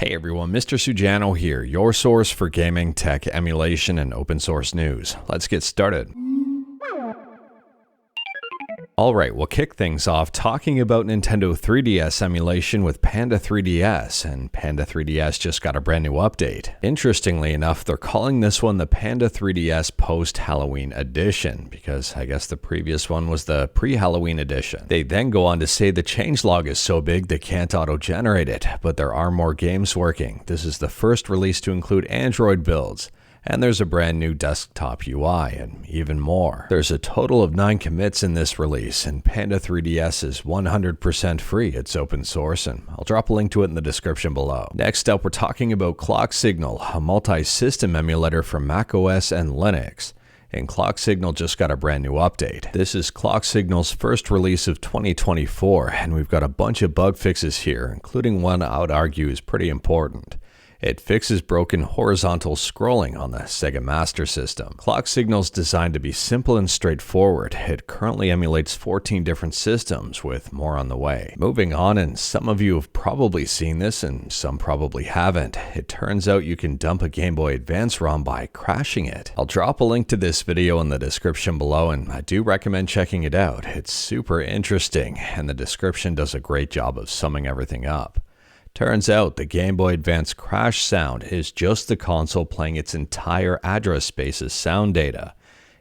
Hey everyone, Mr. Sujano here, your source for gaming, tech, emulation, and open source news. Let's get started. Alright, we'll kick things off talking about Nintendo 3DS emulation with Panda3DS, and Panda3DS just got a brand new update. Interestingly enough, they're calling this one the Panda3DS Post-Halloween Edition, because I guess the previous one was the pre-Halloween edition. They then go on to say the changelog is so big they can't auto-generate it, but there are more games working. This is the first release to include Android builds. And there's a brand new desktop UI, and even more. There's a total of 9 commits in this release, and Panda3DS is 100% free. It's open source, and I'll drop a link to it in the description below. Next up, we're talking about Clock Signal, a multi-system emulator for macOS and Linux. And Clock Signal just got a brand new update. This is Clock Signal's first release of 2024, and we've got a bunch of bug fixes here, including one I would argue is pretty important. It fixes broken horizontal scrolling on the Sega Master System. Clock Signal's designed to be simple and straightforward. It currently emulates 14 different systems, with more on the way. Moving on, and some of you have probably seen this and some probably haven't. It turns out you can dump a Game Boy Advance ROM by crashing it. I'll drop a link to this video in the description below, and I do recommend checking it out. It's super interesting, and the description does a great job of summing everything up. Turns out the Game Boy Advance crash sound is just the console playing its entire address space as sound data.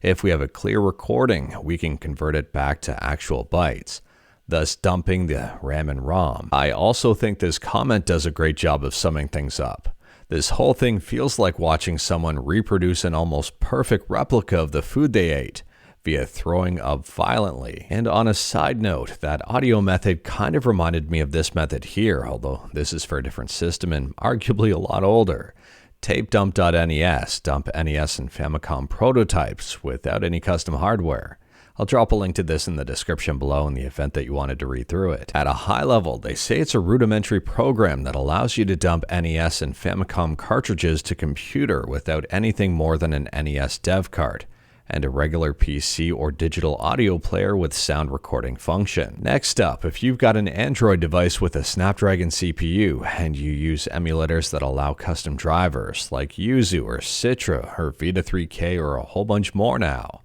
If we have a clear recording, we can convert it back to actual bytes, thus dumping the RAM and ROM. I also think this comment does a great job of summing things up. This whole thing feels like watching someone reproduce an almost perfect replica of the food they ate, via throwing up violently. And on a side note, that audio method kind of reminded me of this method here, although this is for a different system and arguably a lot older. TapeDump.NES, dump NES and Famicom prototypes without any custom hardware. I'll drop a link to this in the description below in the event that you wanted to read through it. At a high level, they say it's a rudimentary program that allows you to dump NES and Famicom cartridges to computer without anything more than an NES dev card and a regular PC or digital audio player with sound recording function. Next up, if you've got an Android device with a Snapdragon CPU and you use emulators that allow custom drivers like Yuzu or Citra or Vita3K or a whole bunch more now,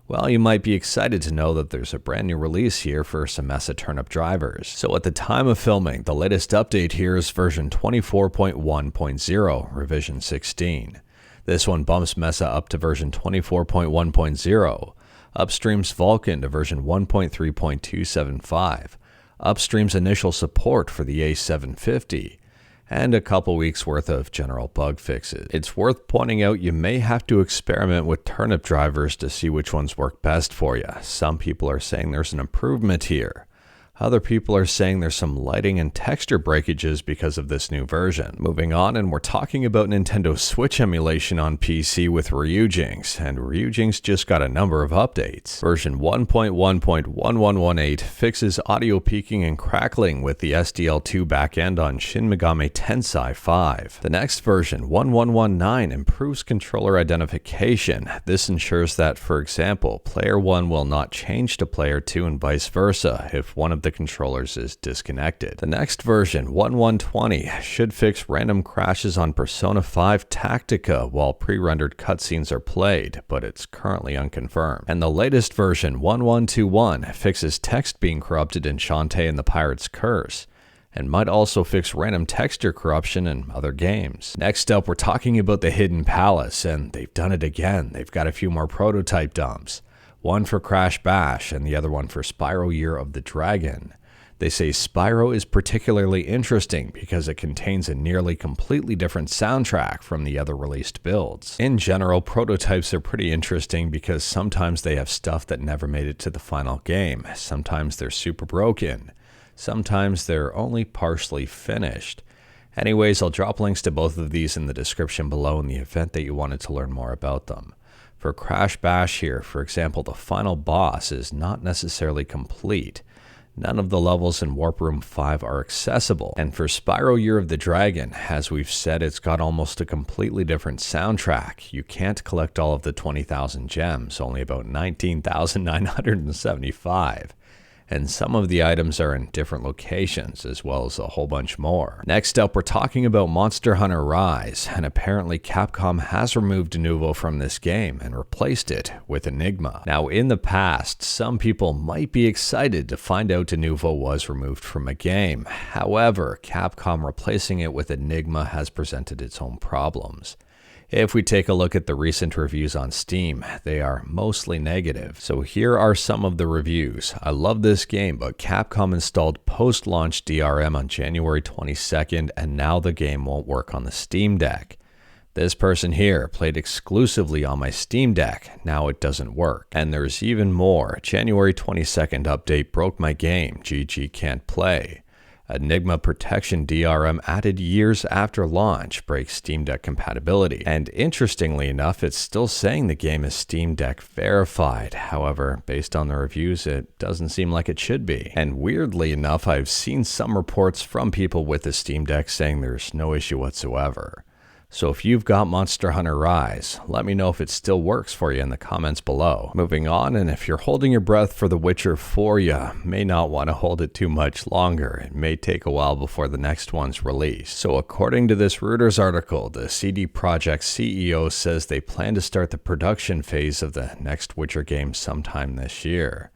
well, you might be excited to know that there's a brand new release here for some Mesa Turnip drivers. So at the time of filming, the latest update here is version 24.1.0, revision 16. This one bumps Mesa up to version 24.1.0, upstreams Vulkan to version 1.3.275, upstreams initial support for the A750, and a couple weeks worth of general bug fixes. It's worth pointing out you may have to experiment with Turnip drivers to see which ones work best for you. Some people are saying there's an improvement here. Other people are saying there's some lighting and texture breakages because of this new version. Moving on, and we're talking about Nintendo Switch emulation on PC with Ryujinx, and Ryujinx just got a number of updates. Version 1.1.1118 fixes audio peaking and crackling with the SDL2 backend on Shin Megami Tensei 5. The next version, 1119, improves controller identification. This ensures that, for example, player 1 will not change to player 2 and vice versa if one of the controllers is disconnected. The next version, 1120, should fix random crashes on Persona 5 Tactica while pre-rendered cutscenes are played, but it's currently unconfirmed. And the latest version, 1121, fixes text being corrupted in Shantae and the Pirate's Curse, and might also fix random texture corruption in other games. Next up, we're talking about the Hidden Palace, and they've done it again. They've got a few more prototype dumps. One for Crash Bash and the other one for Spyro Year of the Dragon. They say Spyro is particularly interesting because it contains a nearly completely different soundtrack from the other released builds. In general, prototypes are pretty interesting because sometimes they have stuff that never made it to the final game. Sometimes they're super broken. Sometimes they're only partially finished. Anyways, I'll drop links to both of these in the description below in the event that you wanted to learn more about them. For Crash Bash here, for example, the final boss is not necessarily complete. None of the levels in Warp Room 5 are accessible. And for Spyro Year of the Dragon, as we've said, it's got almost a completely different soundtrack. You can't collect all of the 20,000 gems, only about 19,975. and some of the items are in different locations, as well as a whole bunch more. Next up, we're talking about Monster Hunter Rise, and apparently Capcom has removed Denuvo from this game and replaced it with Enigma. Now, in the past, some people might be excited to find out Denuvo was removed from a game. However, Capcom replacing it with Enigma has presented its own problems. If we take a look at the recent reviews on Steam, they are mostly negative. So here are some of the reviews. I love this game, but Capcom installed post-launch DRM on January 22nd, and now the game won't work on the Steam Deck. This person here played exclusively on my Steam Deck, now it doesn't work. And there's even more. January 22nd update broke my game, GG can't play. Enigma Protection DRM added years after launch breaks Steam Deck compatibility. And interestingly enough, it's still saying the game is Steam Deck verified. However, based on the reviews, it doesn't seem like it should be. And weirdly enough, I've seen some reports from people with the Steam Deck saying there's no issue whatsoever. So if you've got Monster Hunter Rise, let me know if it still works for you in the comments below. Moving on, and if you're holding your breath for The Witcher 4, you may not want to hold it too much longer. It may take a while before the next one's released. So according to this Reuters article, the CD Projekt CEO says they plan to start the production phase of the next Witcher game sometime this year.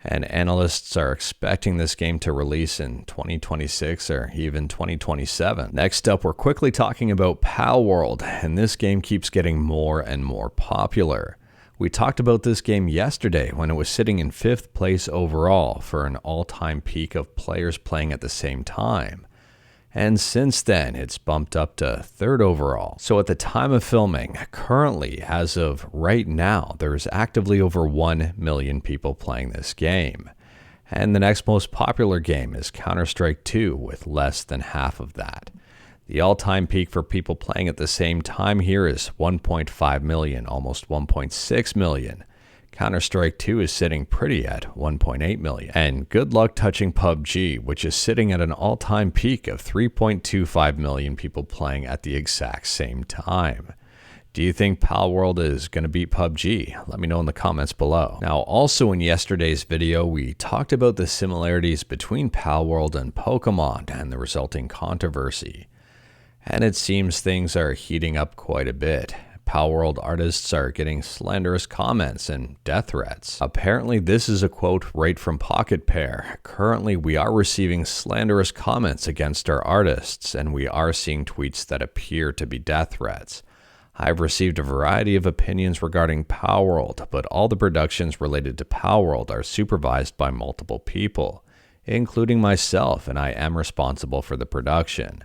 And analysts are expecting this game to release in 2026 or even 2027. Next up, we're quickly talking about Palworld, and this game keeps getting more and more popular. We talked about this game yesterday when it was sitting in 5th place overall for an all-time peak of players playing at the same time. And since then, it's bumped up to 3rd overall. So at the time of filming, currently, as of right now, there's actively over 1 million people playing this game. And the next most popular game is Counter-Strike 2 with less than half of that. The all-time peak for people playing at the same time here is 1.5 million, almost 1.6 million. Counter-Strike 2 is sitting pretty at 1.8 million. And good luck touching PUBG, which is sitting at an all-time peak of 3.25 million people playing at the exact same time. Do you think Palworld is going to beat PUBG? Let me know in the comments below. Now, also in yesterday's video, we talked about the similarities between Palworld and Pokemon and the resulting controversy. And it seems things are heating up quite a bit. Palworld artists are getting slanderous comments and death threats. Apparently, this is a quote right from Pocket Pair. Currently, we are receiving slanderous comments against our artists, and we are seeing tweets that appear to be death threats. I've received a variety of opinions regarding Palworld, but all the productions related to Palworld are supervised by multiple people, including myself, and I am responsible for the production.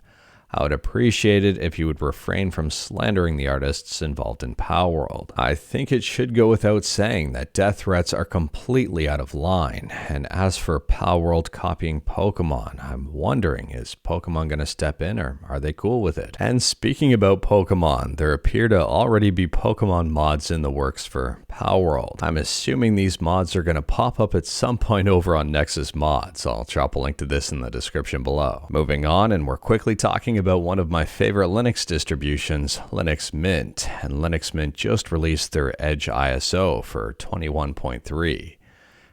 I would appreciate it if you would refrain from slandering the artists involved in Palworld. I think it should go without saying that death threats are completely out of line. And as for Palworld copying Pokemon, I'm wondering, is Pokemon going to step in or are they cool with it? And speaking about Pokemon, there appear to already be Pokemon mods in the works for Palworld. I'm assuming these mods are going to pop up at some point over on Nexus Mods. I'll drop a link to this in the description below. Moving on, and we're quickly talking about one of my favorite Linux distributions, Linux Mint. And Linux Mint just released their Edge ISO for 21.3.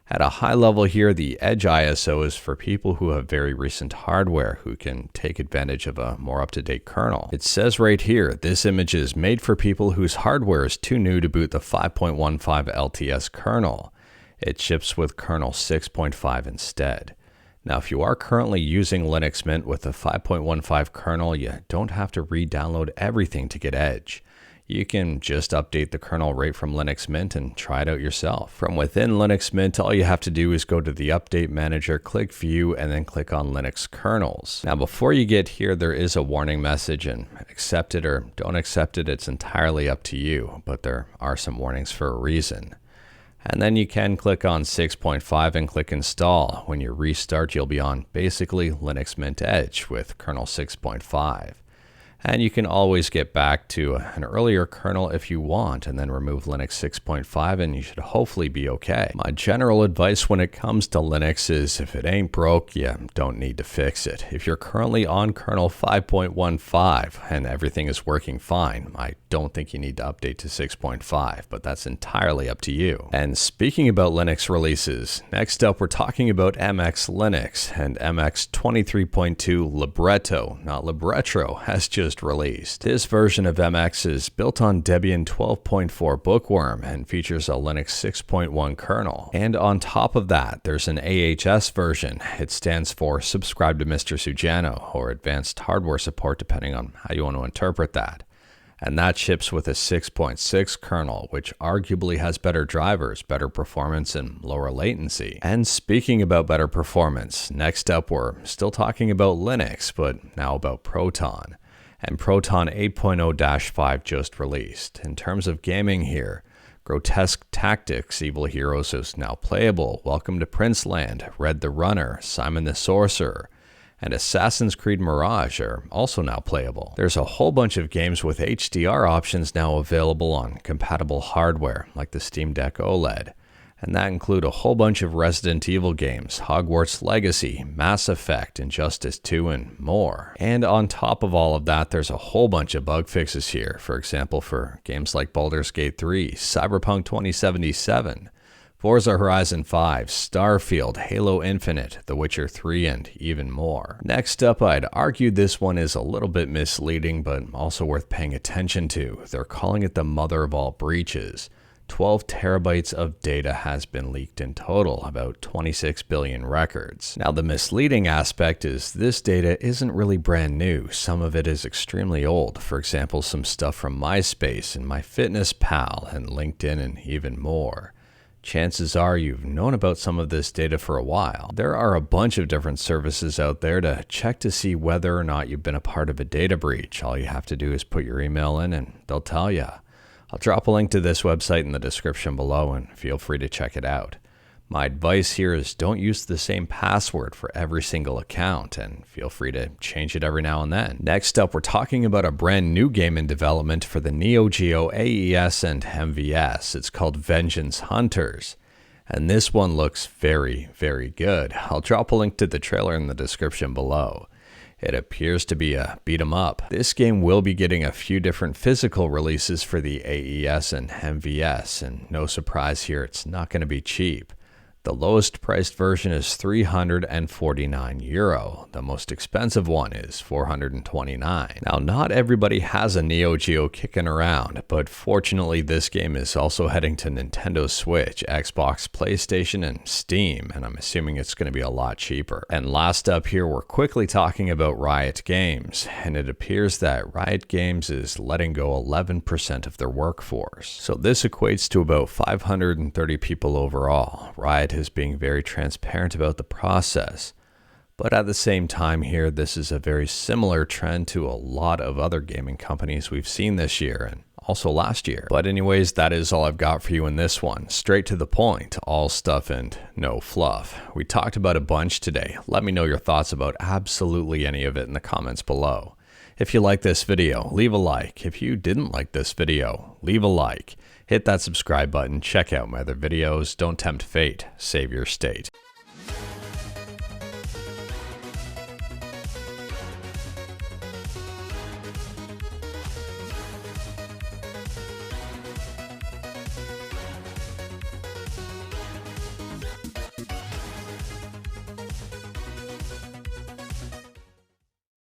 At a high level here, the Edge ISO is for people who have very recent hardware who can take advantage of a more up-to-date kernel. It says right here, this image is made for people whose hardware is too new to boot the 5.15 LTS kernel. It ships with kernel 6.5 instead. Now, if you are currently using Linux Mint with the 5.15 kernel, you don't have to re-download everything to get Edge. You can just update the kernel right from Linux Mint and try it out yourself. From within Linux Mint, all you have to do is go to the Update Manager, click View, and then click on Linux Kernels. Now, before you get here, there is a warning message, and accept it or don't accept it, it's entirely up to you, but there are some warnings for a reason. And then you can click on 6.5 and click Install. When you restart, you'll be on basically Linux Mint Edge with kernel 6.5. And you can always get back to an earlier kernel if you want, and then remove Linux 6.5 and you should hopefully be okay. My general advice when it comes to Linux is if it ain't broke, you don't need to fix it. If you're currently on kernel 5.15 and everything is working fine, I don't think you need to update to 6.5, but that's entirely up to you. And speaking about Linux releases, next up we're talking about MX Linux, and MX 23.2 Libretto, not Libretto, has just released. This version of MX is built on Debian 12.4 Bookworm and features a Linux 6.1 kernel. And on top of that, there's an AHS version. It stands for Subscribe to Mr. Sujano, or Advanced Hardware Support, depending on how you want to interpret that. And that ships with a 6.6 kernel, which arguably has better drivers, better performance, and lower latency. And speaking about better performance, next up we're still talking about Linux, but now about Proton. And Proton 8.0-5 just released. In terms of gaming here, Grotesque Tactics, Evil Heroes is now playable, Welcome to Princeland, Red the Runner, Simon the Sorcerer, and Assassin's Creed Mirage are also now playable. There's a whole bunch of games with HDR options now available on compatible hardware, like the Steam Deck OLED. And that include a whole bunch of Resident Evil games, Hogwarts Legacy, Mass Effect, Injustice 2, and more. And on top of all of that, there's a whole bunch of bug fixes here, for example for games like Baldur's Gate 3, Cyberpunk 2077, Forza Horizon 5, Starfield, Halo Infinite, The Witcher 3, and even more. Next up, I'd argue this one is a little bit misleading, but also worth paying attention to. They're calling it the mother of all breaches. 12 terabytes of data has been leaked in total, about 26 billion records. Now, the misleading aspect is this data isn't really brand new. Some of it is extremely old. For example, some stuff from MySpace and MyFitnessPal and LinkedIn and even more. Chances are you've known about some of this data for a while. There are a bunch of different services out there to check to see whether or not you've been a part of a data breach. All you have to do is put your email in and they'll tell you. I'll drop a link to this website in the description below and feel free to check it out. My advice here is don't use the same password for every single account and feel free to change it every now and then. Next up, we're talking about a brand new game in development for the Neo Geo AES and MVS. It's called Vengeance Hunters. And this one looks very, very good. I'll drop a link to the trailer in the description below. It appears to be a beat 'em up. This game will be getting a few different physical releases for the AES and MVS, and no surprise here, it's not going to be cheap. The lowest priced version is €349. The most expensive one is $429. Now, not everybody has a Neo Geo kicking around, but fortunately this game is also heading to Nintendo Switch, Xbox, PlayStation, and Steam, and I'm assuming it's going to be a lot cheaper. And last up here, we're quickly talking about Riot Games, and it appears that Riot Games is letting go 11% of their workforce. So this equates to about 530 people overall. Riot is being very transparent about the process. But at the same time here, this is a very similar trend to a lot of other gaming companies we've seen this year and also last year. But anyways, that is all I've got for you in this one. Straight to the point, all stuff and no fluff. We talked about a bunch today. Let me know your thoughts about absolutely any of it in the comments below. If you like this video, leave a like. If you didn't like this video, leave a like. Hit that subscribe button, check out my other videos, don't tempt fate, save your state.